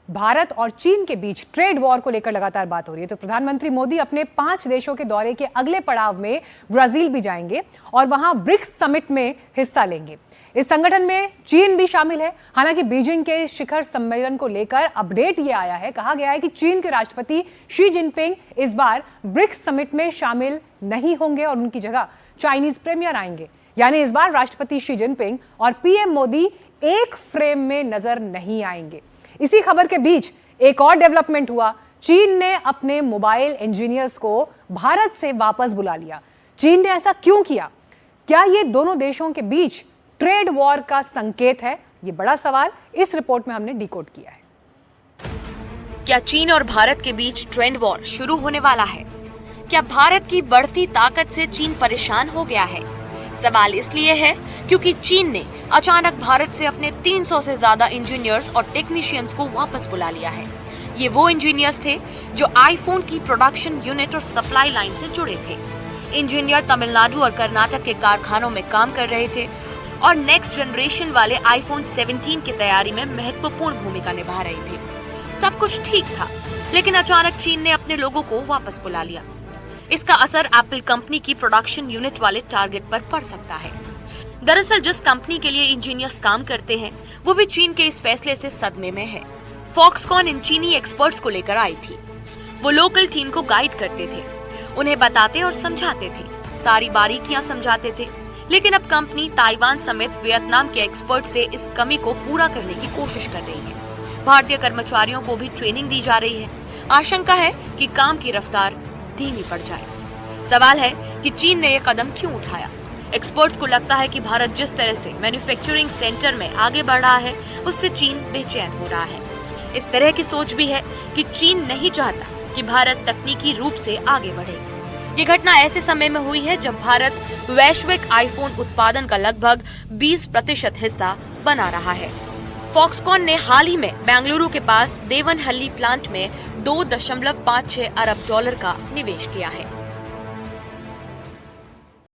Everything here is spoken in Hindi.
भारत और चीन के बीच ट्रेड वॉर को लेकर लगातार बात हो रही है। तो प्रधानमंत्री मोदी अपने 5 देशों के दौरे के अगले पड़ाव में ब्राजील भी जाएंगे और वहां ब्रिक्स समिट में हिस्सा लेंगे। इस संगठन में चीन भी शामिल है। हालांकि बीजिंग के शिखर सम्मेलन को लेकर अपडेट यह आया है, कहा गया है कि चीन के राष्ट्रपति शी जिनपिंग इस बार ब्रिक्स समिट में शामिल नहीं होंगे और उनकी जगह चाइनीज प्रीमियर आएंगे। यानी इस बार राष्ट्रपति शी जिनपिंग और पीएम मोदी एक फ्रेम में नजर नहीं आएंगे। इसी खबर के बीच एक और डेवलपमेंट हुआ। चीन ने अपने मोबाइल इंजीनियर्स को भारत से वापस बुला लिया। चीन ने ऐसा क्यों किया? क्या ये दोनों देशों के बीच ट्रेड वॉर का संकेत है? ये बड़ा सवाल इस रिपोर्ट में हमने डिकोड किया है। क्या चीन और भारत के बीच ट्रेड वॉर शुरू होने वाला है? क्या भारत की बढ़ती ताकत से चीन परेशान हो गया है? सवाल इसलिए है क्योंकि चीन ने अचानक भारत से अपने 300 से ज्यादा इंजीनियर्स और टेक्नीशियंस को वापस बुला लिया है। ये वो इंजीनियर्स थे जो आईफोन की प्रोडक्शन यूनिट और सप्लाई लाइन से जुड़े थे। इंजीनियर तमिलनाडु और कर्नाटक के कारखानों में काम कर रहे थे और नेक्स्ट जनरेशन वाले आईफोन 17 की तैयारी में महत्वपूर्ण भूमिका निभा रहे थे। सब कुछ ठीक था, लेकिन अचानक चीन ने अपने लोगों को वापस बुला लिया। इसका असर एप्पल कंपनी की प्रोडक्शन यूनिट वाले टारगेट पर पड़ सकता है। दरअसल जिस कंपनी के लिए इंजीनियर्स काम करते हैं, वो भी चीन के इस फैसले से सदमे में है। फॉक्सकॉन इन चीनी एक्सपर्ट्स को लेकर आई थी। वो लोकल टीम को गाइड करते थे, उन्हें बताते और समझाते थे, सारी बारीकियां समझाते थे। लेकिन अब कंपनी ताइवान समेत वियतनाम के एक्सपर्ट से इस कमी को पूरा करने की कोशिश कर रही है। भारतीय कर्मचारियों को भी ट्रेनिंग दी जा रही है। आशंका है कि काम की रफ्तार धीमी पड़ जाए। सवाल है कि चीन ने यह कदम क्यों उठाया? एक्सपर्ट्स को लगता है कि भारत जिस तरह से मैन्युफैक्चरिंग सेंटर में आगे बढ़ रहा है, उससे चीन बेचैन हो रहा है। इस तरह की सोच भी है कि चीन नहीं चाहता कि भारत तकनीकी रूप से आगे बढ़े। ये घटना ऐसे समय में हुई है जब भारत वैश्विक आईफोन उत्पादन का लगभग 20% हिस्सा बना रहा है। फॉक्सकॉन ने हाल ही में बेंगलुरु के पास देवनहल्ली प्लांट में $2.56 अरब का निवेश किया है।